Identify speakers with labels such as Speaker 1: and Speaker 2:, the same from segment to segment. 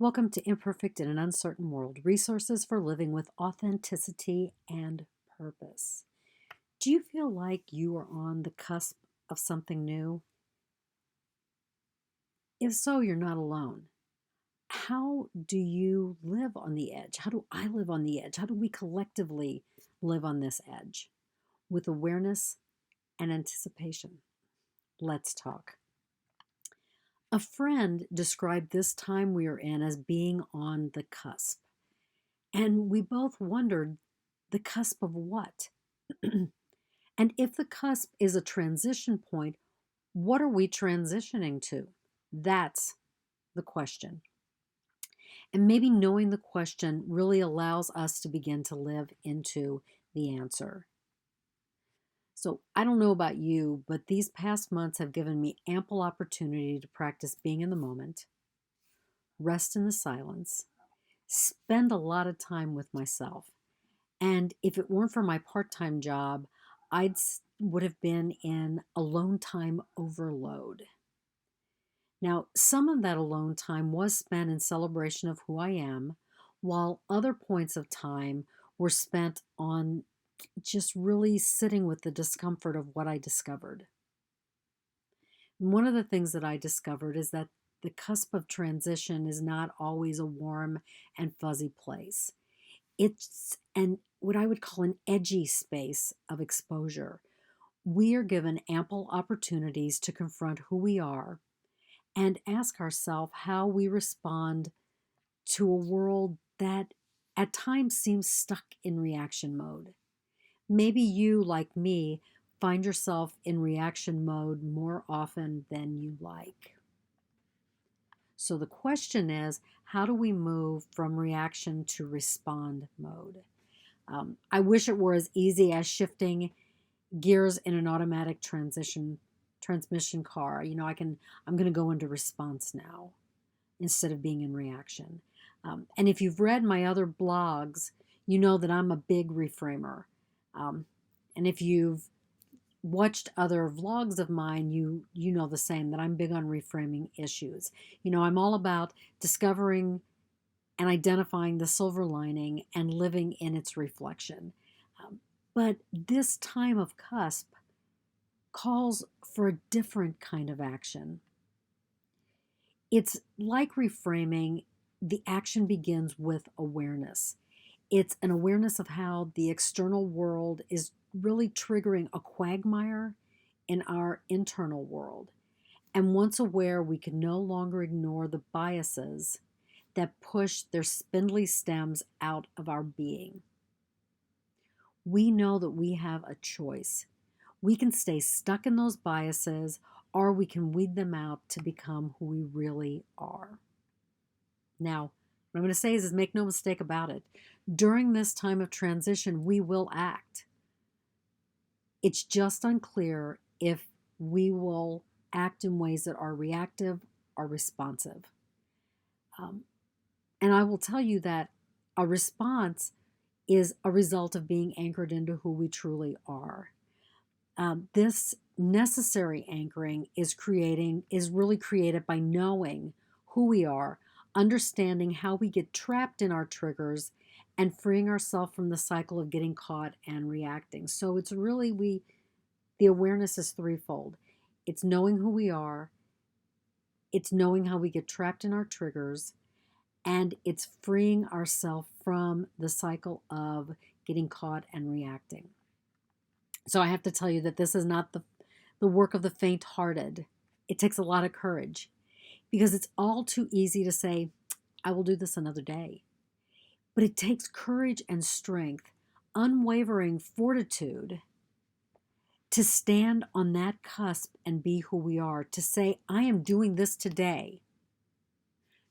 Speaker 1: Welcome to Imperfect in an Uncertain World, resources for living with authenticity and purpose. Do you feel like you are on the cusp of something new? If so, you're not alone. How do you live on the edge? How do I live on the edge? How do we collectively live on this edge? With awareness and anticipation. Let's talk. A friend described this time we are in as being on the cusp. And we both wondered, the cusp of what? And if the cusp is a transition point, what are we transitioning to? That's the question. And maybe knowing the question really allows us to begin to live into the answer. So I don't know about you, but these past months have given me ample opportunity to practice being in the moment, rest in the silence, spend a lot of time with myself. And if it weren't for my part-time job, would have been in alone time overload. Now, some of that alone time was spent in celebration of who I am, while other points of time were spent on just really sitting with the discomfort of what I discovered. And one of the things that I discovered is that the cusp of transition is not always a warm and fuzzy place. It's what I would call an edgy space of exposure. We are given ample opportunities to confront who we are and ask ourselves how we respond to a world that at times seems stuck in reaction mode. Maybe you, like me, find yourself in reaction mode more often than you like. So the question is, how do we move from reaction to respond mode? I wish it were as easy as shifting gears in an automatic transmission car. I'm going to go into response now instead of being in reaction. And if you've read my other blogs, you know that I'm a big reframer. And if you've watched other vlogs of mine, you know the same, that I'm big on reframing issues. I'm all about discovering and identifying the silver lining and living in its reflection. But this time of cusp calls for a different kind of action. It's like reframing, the action begins with awareness. It's an awareness of how the external world is really triggering a quagmire in our internal world. And once aware, we can no longer ignore the biases that push their spindly stems out of our being. We know that we have a choice. We can stay stuck in those biases, or we can weed them out to become who we really are. Now, what I'm going to say is make no mistake about it. During this time of transition, we will act. It's just unclear if we will act in ways that are reactive or responsive. And I will tell you that a response is a result of being anchored into who we truly are. This necessary anchoring is really created by knowing who we are, understanding how we get trapped in our triggers, and freeing ourselves from the cycle of getting caught and reacting. So it's really the awareness is threefold. It's knowing who we are, it's knowing how we get trapped in our triggers, and it's freeing ourselves from the cycle of getting caught and reacting. So I have to tell you that this is not the work of the faint-hearted. It takes a lot of courage because it's all too easy to say, I will do this another day. But it takes courage and strength, unwavering fortitude to stand on that cusp and be who we are, to say, I am doing this today,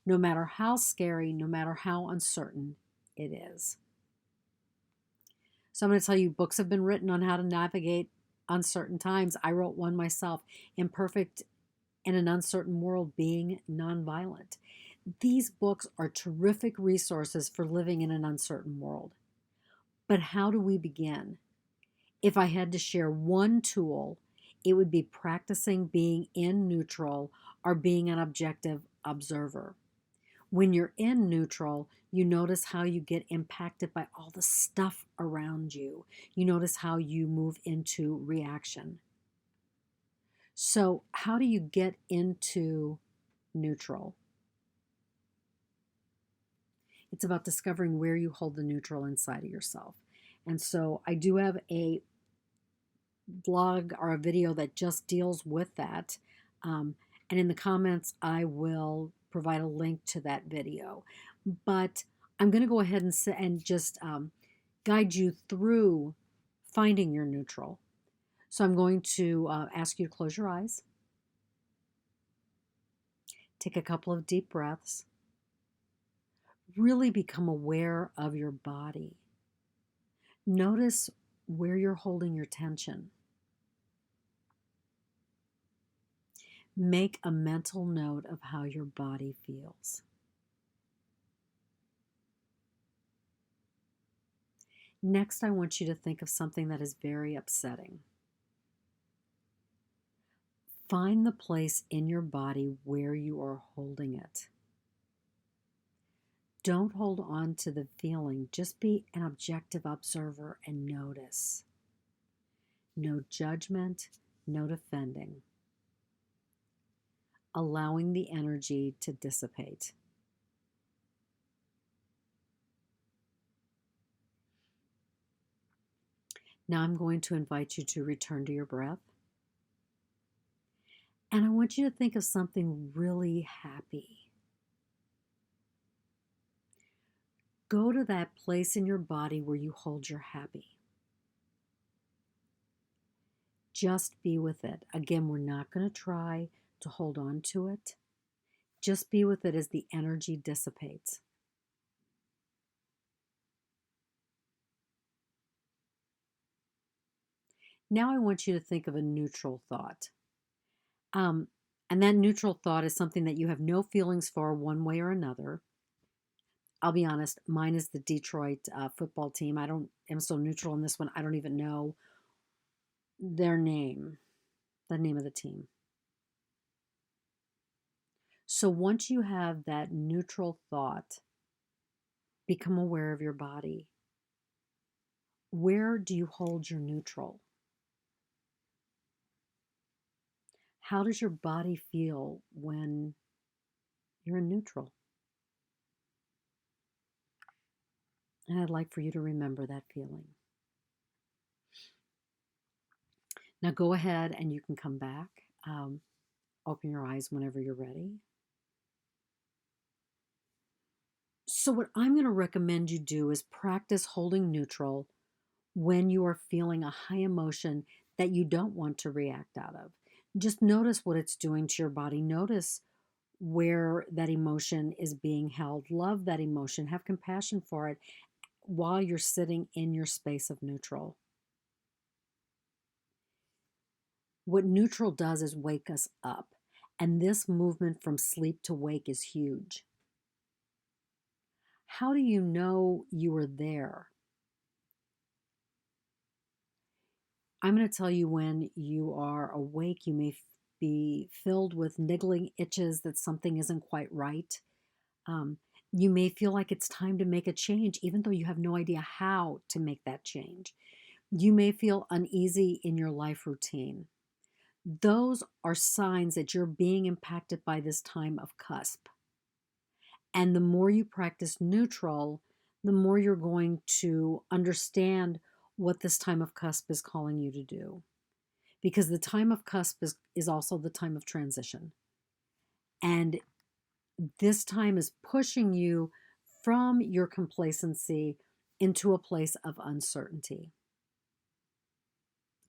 Speaker 1: no matter how scary, no matter how uncertain it is. So I'm going to tell you, books have been written on how to navigate uncertain times. I wrote one myself, Imperfect in an Uncertain World, Being Nonviolent. These books are terrific resources for living in an uncertain world. But how do we begin? If I had to share one tool, it would be practicing being in neutral or being an objective observer. When you're in neutral, you notice how you get impacted by all the stuff around you. You notice how you move into reaction. So, how do you get into neutral? It's about discovering where you hold the neutral inside of yourself. And so, I do have a blog or a video that just deals with that. And in the comments, I will provide a link to that video. But I'm going to go ahead and just guide you through finding your neutral. So I'm going to ask you to close your eyes, take a couple of deep breaths, really become aware of your body. Notice where you're holding your tension. Make a mental note of how your body feels. Next, I want you to think of something that is very upsetting. Find the place in your body where you are holding it. Don't hold on to the feeling. Just be an objective observer and notice. No judgment, no defending. Allowing the energy to dissipate. Now I'm going to invite you to return to your breath. And I want you to think of something really happy. Go to that place in your body where you hold your happy. Just be with it. Again, we're not going to try to hold on to it. Just be with it as the energy dissipates. Now I want you to think of a neutral thought. And that neutral thought is something that you have no feelings for one way or another. I'll be honest, mine is the Detroit football team. I'm so neutral in this one, I don't even know their name, the name of the team. So once you have that neutral thought, become aware of your body. Where do you hold your neutral? How does your body feel when you're in neutral? And I'd like for you to remember that feeling. Now go ahead and you can come back. Open your eyes whenever you're ready. So what I'm going to recommend you do is practice holding neutral when you are feeling a high emotion that you don't want to react out of. Just notice what it's doing to your body. Notice where that emotion is being held. Love that emotion. Have compassion for it while you're sitting in your space of neutral. What neutral does is wake us up. And this movement from sleep to wake is huge. How do you know you are there? I'm going to tell you when you are awake, you may be filled with niggling itches that something isn't quite right. You may feel like it's time to make a change, even though you have no idea how to make that change. You may feel uneasy in your life routine. Those are signs that you're being impacted by this time of cusp. And the more you practice neutral, the more you're going to understand what this time of cusp is calling you to do. Because the time of cusp is also the time of transition. And this time is pushing you from your complacency into a place of uncertainty.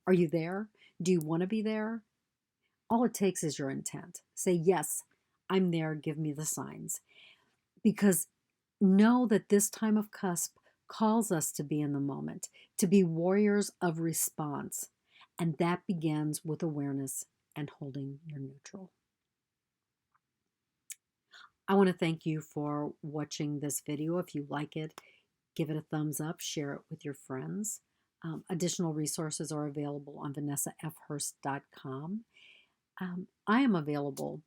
Speaker 1: Are you there? Do you want to be there? All it takes is your intent. Say, yes, I'm there. Give me the signs. Because know that this time of cusp calls us to be in the moment, to be warriors of response. And that begins with awareness and holding your neutral. I want to thank you for watching this video. If you like it, give it a thumbs up, share it with your friends. Additional resources are available on vanessafhurst.com. I am available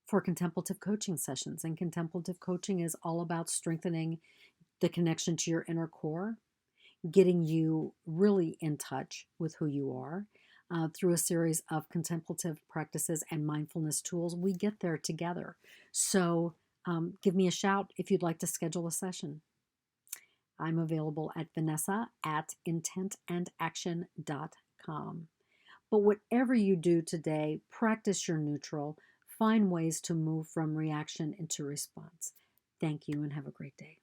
Speaker 1: for contemplative coaching sessions. And contemplative coaching is all about strengthening the connection to your inner core, getting you really in touch with who you are. Through a series of contemplative practices and mindfulness tools, we get there together. So give me a shout if you'd like to schedule a session. I'm available at Vanessa at intentandaction.com. But whatever you do today, practice your neutral. Find ways to move from reaction into response. Thank you and have a great day.